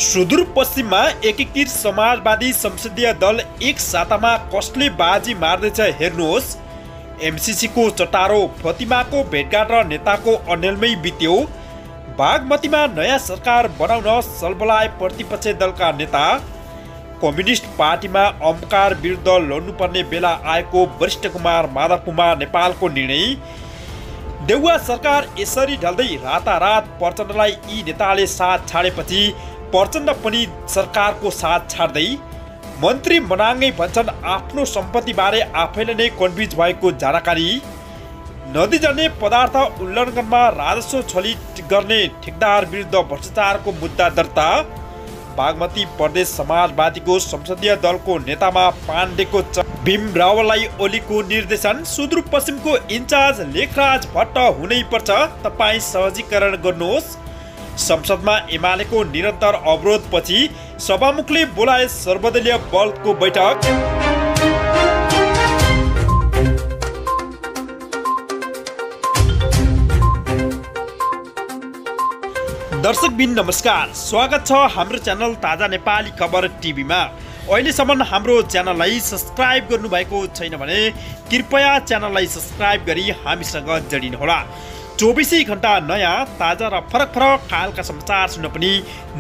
सुदूरपश्चिममा एकीकृत समाजवादी संसदीय दल एक सातामा कसले बाजी मार्दैछ हेर्नुहोस्। एमसीसीको चटारो फतिमाको भेटघाट र नेताको अनेलमै बित्यो। बागमतीमा नयाँ सरकार बनाउन सलबलाए प्रतिपक्षी दलका नेता। कम्युनिस्ट पार्टीमा अम्कार विरुद्ध लड्नुपर्ने बेला आएको वरिष्ठ कुमार माधव कुमार नेपालको निर्णय। देउवा सरकार यसरी ढल्दै रातारात प्रचण्डलाई यी नेताले साथ छाडेपछि प्रचण्ड पनि सरकारको साथ छाड्दै। मन्त्री मनाङै भन्छन् आफ्नो सम्पत्तिबारे आफैले नै कन्फ्युज भएको जानकारी। नदी जन्ने पदार्थ उल्लङ्घनमा राजस्व छलिट गर्ने ठेकदार विरुद्ध भ्रष्टाचारको मुद्दा दर्ता। बागमती प्रदेश समाजवादीको संसदीय दलको नेतामा पाण्डेको भीम रावललाई ओलीको निर्देशन। सुदूरपश्चिमको इन्चार्ज लेखराज भट्ट हुनै पर्छ, तपाईँ सहजीकरण गर्नुहोस्। संसदमा एमालेको निरन्तर अवरोधपछि सभामुखले बोलाए सर्वदलीय बलको बैठक। दर्शकबिन नमस्कार, स्वागत छ हाम्रो च्यानल ताजा नेपाली खबर टिभीमा। अहिलेसम्म हाम्रो च्यानललाई सब्स्क्राइब गर्नुभएको छैन भने कृपया च्यानललाई सब्स्क्राइब गरी हामीसँग जोडिनुहोला। 24 घण्टा नयाँ ताजा र फरक खालका समाचार सुन्न पनि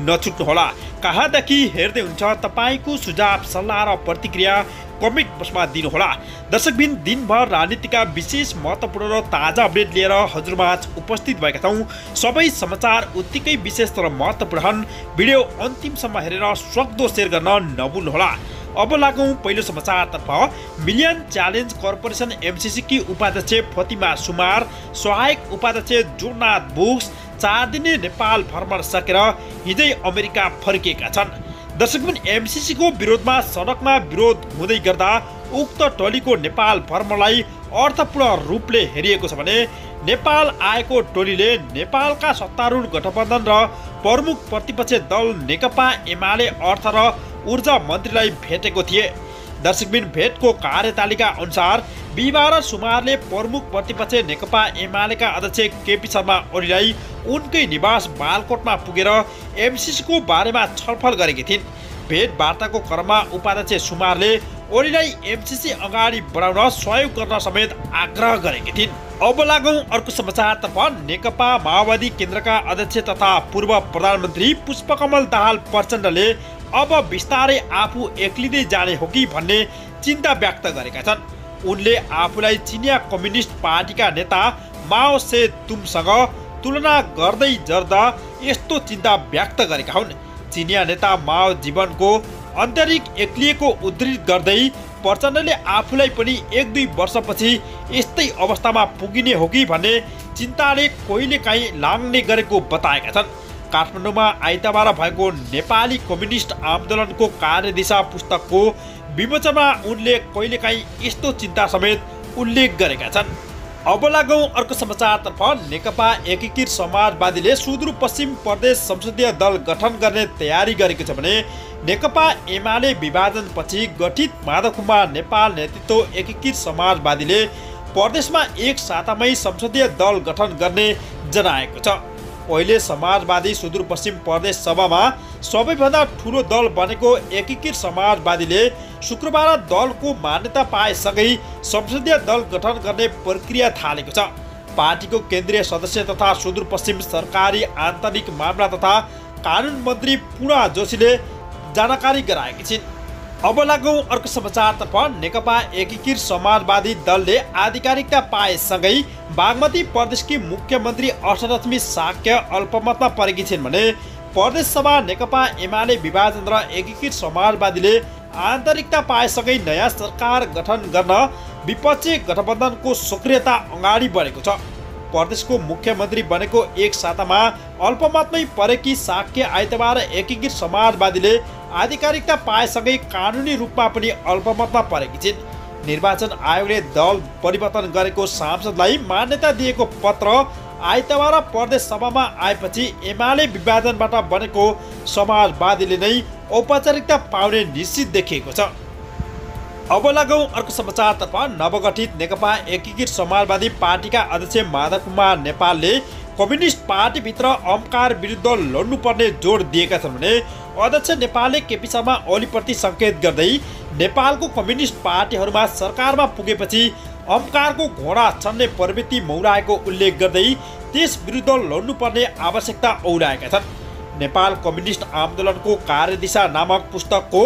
नछुट्नुहोला। कहाँदेखि हेर्दै हुन्छ तपाईँको सुझाव सल्लाह र प्रतिक्रिया कमेन्ट बक्समा दिनुहोला। दर्शकबिन दिनभर राजनीतिका विशेष महत्त्वपूर्ण र ताजा अपडेट लिएर हजुरमाझ उपस्थित भएका छौँ। सबै समाचार उत्तिकै विशेष तर महत्त्वपूर्ण। भिडियो अन्तिमसम्म हेरेर सक्दो शेयर गर्न नभुल्नुहोला। अब लागौँ पहिलो समाचारतर्फ। मिलियन च्यालेन्ज कर्पोरेसन एमसीसी की उपाध्यक्ष फतिमा सुमार, सहायक उपाध्यक्ष जोनाथ बुक्स 4 दिने नेपाल भ्रमण सकेर हिजै अमेरिका फर्किएका छन्। दर्शकबिन एमसीसी को विरोधमा सडकमा विरोध हुँदै गर्दा उक्त टोलीको नेपाल भ्रमणलाई अर्थपूर्ण रूपले हेरिएको छ भने नेपाल आएको टोलीले नेपालका सत्तारूढ गठबन्धन र प्रमुख प्रतिपक्षी दल नेकपा एमाले अर्थ र ऊर्जा मन्त्रीलाई भेटेको थिए। दर्शकबिन भेटको कार्यतालिका अनुसार बिहिबार सुमारले प्रमुख प्रतिपक्ष नेकपा एमालेका अध्यक्ष केपी शर्मा ओलीलाई उनकै निवास बालकोटमा पुगेर एमसीसी को बारेमा छलफल गरेकी थिइन्। भेटवार्ताको क्रममा उपाध्यक्ष सुमारले ओलीलाई एमसीसी अगाडि बढाउन सहयोग गर्न समेत आग्रह गरेकी थिइन्। अब लागौँ अर्को समाचारतर्फ। नेकपा माओवादी केन्द्रका अध्यक्ष तथा पूर्व प्रधानमन्त्री पुष्पकमल दाहाल प्रचण्डले अब बिस्तारै आफू एक्लिँदै जाने हो कि भन्ने चिन्ता व्यक्त गरेका छन्। उनले आफूलाई चिनिया कम्युनिस्ट पार्टीका नेता माओ से तुङसँग तुलना गर्दै गर्दा यस्तो चिन्ता व्यक्त गरेका हुन्। चिनिया नेता माओ जीवनको आन्तरिक एक्लिएको उद्धृत गर्दै प्रचण्डले आफूलाई पनि 1-2 वर्षपछि यस्तै अवस्थामा पुगिने हो कि भन्ने चिन्ताले कहिलेकाहीँ लाग्ने गरेको बताएका छन्। काठमाडौँमा आइतबार भएको नेपाली कम्युनिस्ट आन्दोलनको कार्यदिशा पुस्तकको विमोचनमा उनले कहिलेकाहीँ यस्तो चिन्ता समेत उल्लेख गरेका छन्। अब लागौँ अर्को समाचारतर्फ। नेकपा एकीकृत समाजवादीले सुदूरपश्चिम प्रदेश संसदीय दल गठन गर्ने तयारी गरेको छ भने नेकपा एमाले विभाजनपछि गठित माधव कुमार नेपाल नेतृत्व एकीकृत समाजवादीले प्रदेशमा एक सातामै संसदीय दल गठन गर्ने जनाएको छ। पहिले समाजवादी सुदूरपश्चिम प्रदेश सभामा सबैभन्दा ठुलो दल बनेको एकीकृत समाजवादीले शुक्रबार दलको मान्यता पाएसँगै संसदीय दल गठन गर्ने प्रक्रिया थालेको छ। पार्टीको केन्द्रीय सदस्य तथा सुदूरपश्चिम सरकारी आन्तरिक मामला तथा कानुन मन्त्री पूर्णा जोशीले जानकारी गराएकी छिन्। अब लागौँ अर्को समाचारतर्फ। नेकपा एकीकृत समाजवादी दलले आधिकारिकता पाएसँगै बागमती प्रदेशकी मुख्यमन्त्री अष्टलक्ष्मी साक्य अल्पमतमा परेकी छिन् भने प्रदेश सभा नेकपा एमाले विभाजन र एकीकृत समाजवादीले आन्तरिकता पाएसँगै नयाँ सरकार गठन गर्न विपक्षी गठबन्धनको सक्रियता अगाडि बढेको छ। प्रदेशको मुख्यमन्त्री बनेको एक सातामा अल्पमतमै परेकी साक्य आइतबार एकीकृत समाजवादीले आधिकारिकता पाएसँगै कानुनी रूपमा पनि अल्पमतमा परेकी छिन्। निर्वाचन आयोगले दल परिवर्तन गरेको सांसदलाई मान्यता दिएको पत्र आइतबार प्रदेश सभामा आएपछि एमाले विभाजनबाट बनेको समाजवादीले नै औपचारिकता पाउने निश्चित देखिएको छ। अब लागौँ अर्को समाचारतर्फ। नवगठित नेकपा एकीकृत समाजवादी पार्टीका अध्यक्ष माधव कुमार नेपालले कम्युनिस्ट पार्टीभित्र अम्कार विरुद्ध लड्नुपर्ने जोड दिएका छन् भने अध्यक्ष नेपालले केपी शर्मा ओलीप्रति सङ्केत गर्दै नेपालको कम्युनिस्ट पार्टीहरूमा सरकारमा पुगेपछि अहङ्कारको घोडा छन्ने प्रवृत्ति मौलाएको उल्लेख गर्दै त्यस विरुद्ध लड्नुपर्ने आवश्यकता औलाएका छन्। नेपाल कम्युनिस्ट आन्दोलनको कार्यदिशा नामक पुस्तकको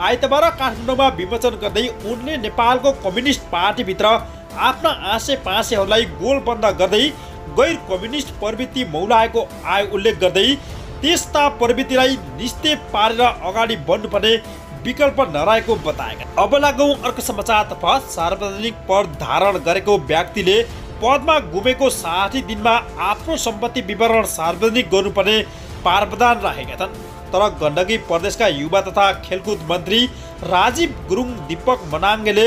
आइतबार काठमाडौँमा विमोचन गर्दै उनले नेपालको कम्युनिस्ट पार्टीभित्र आफ्ना आशेपाशेहरूलाई गोलबन्द गर्दै गैर कम्युनिस्ट प्रवृत्ति मौलाएको उल्लेख गर्दै त्यस्ता प्रवृत्तिलाई निस्तेज पारेर अगाडि बढ्नुपर्ने विकल्प नरहेको बताएका। अब लागौँ अर्को समाचारतर्फ। सार्वजनिक पद धारण गरेको व्यक्तिले पदमा गुमेको 60 दिनमा आफ्नो सम्पत्ति विवरण सार्वजनिक गर्नुपर्ने प्रावधान राखेका छन्। तर गण्डकी प्रदेशका युवा तथा खेलकुद मन्त्री राजीव गुरुङ दीपक मनाङ्गेले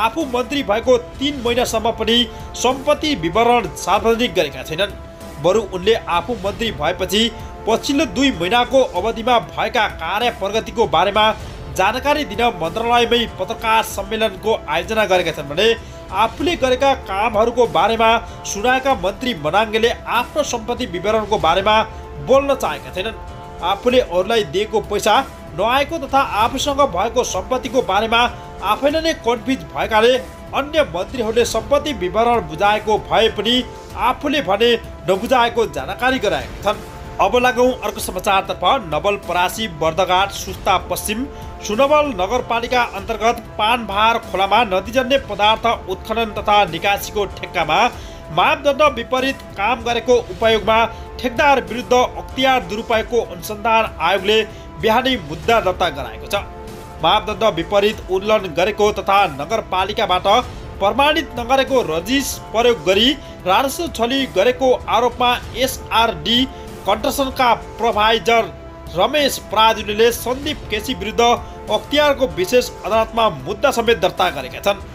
आफू मन्त्री भएको 3 महिनासम्म पनि सम्पत्ति विवरण सार्वजनिक गरेका छैनन्। बरु उनले आफू मन्त्री भएपछि पछिल्लो 2 महिनाको अवधिमा भएका कार्य प्रगतिको बारेमा जानकारी दिन मन्त्रालयमै पत्रकार सम्मेलनको आयोजना गरेका छन् भने आफूले गरेका कामहरूको बारेमा सुनाएका मन्त्री मनाङ्गेले आफ्नो सम्पत्ति विवरणको बारेमा बोल्न चाहेका छैनन्। आफूले अरूलाई दिएको पैसा नआएको तथा आफूसँग भएको सम्पत्तिको बारेमा आफैले नै कन्फ्युज भएकाले अन्य मन्त्रीहरूले सम्पत्ति विवरण बुझाएको भए पनि आफूले भने नबुझाएको जानकारी गराएका छन्। अब लागौँ अर्को समाचारतर्फ। नवलपरासी बर्दघाट सुस्ता पश्चिम सुनवल नगरपालिका अन्तर्गत पानभार खोलामा नदीजन्य पदार्थ उत्खनन तथा निकासीको ठेक्कामा मापदण्ड विपरीत काम गरेको उपयोगमा ठेकदार विरुद्ध अख्तियार दुरुपयोगको अनुसन्धान आयोगले बिहानै मुद्दा दर्ता गराएको छ। मापदण्ड विपरीत उल्लङ्घन गरेको तथा नगरपालिकाबाट प्रमाणित नगरेको रजिस प्रयोग गरी राजस्व छली गरेको आरोपमा एसआरडी कन्स्ट्रक्सनका प्रोभाइजर रमेश पराजुलीले सन्दीप केसी विरुद्ध अख्तियारको विशेष अदालतमा मुद्दा समेत दर्ता गरेका छन्।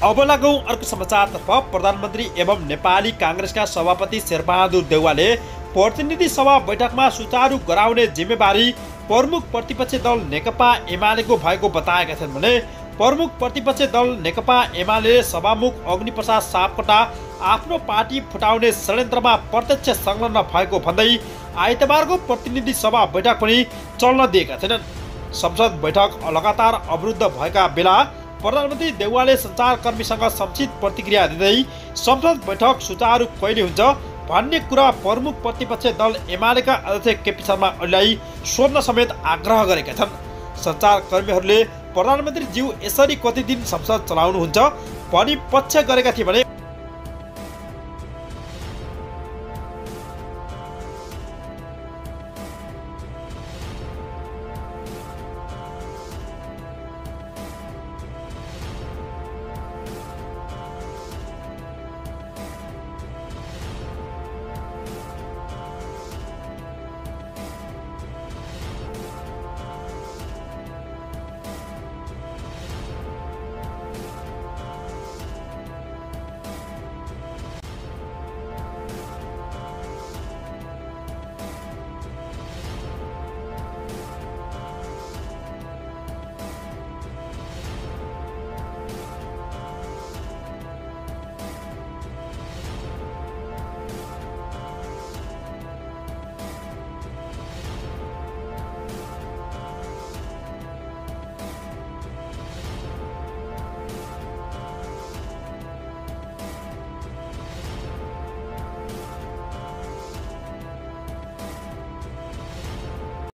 अब लागौँ अर्को समाचारतर्फ। प्रधानमन्त्री एवं नेपाली काङ्ग्रेसका सभापति शेरबहादुर देउवाले प्रतिनिधि सभा बैठकमा सुचारू गराउने जिम्मेवारी प्रमुख प्रतिपक्ष दल नेकपा एमालेको भएको बताएका छन् भने प्रमुख प्रतिपक्ष दल नेकपा एमाले सभामुख अग्निप्रसाद सापकोटा आफ्नो पार्टी फुटाउने षड्यन्त्रमा प्रत्यक्ष संलग्न भएको भन्दै आइतबारको प्रतिनिधि सभा बैठक पनि चल्न दिएका छैनन्। संसद बैठक लगातार अवरुद्ध भएका बेला प्रधानमन्त्री देउवाले सञ्चारकर्मीसँग संक्षिप्त प्रतिक्रिया दिँदै संसद बैठक सुचारू कहिले हुन्छ भन्ने कुरा प्रमुख प्रतिपक्ष दल एमालेका अध्यक्ष केपी शर्मा ओलीलाई सोध्न समेत आग्रह गरेका छन्। सञ्चारकर्मीहरूले प्रधानमन्त्री ज्यू यसरी कति दिन संसद चलाउनुहुन्छ भनी पक्ष गरेका थिए भने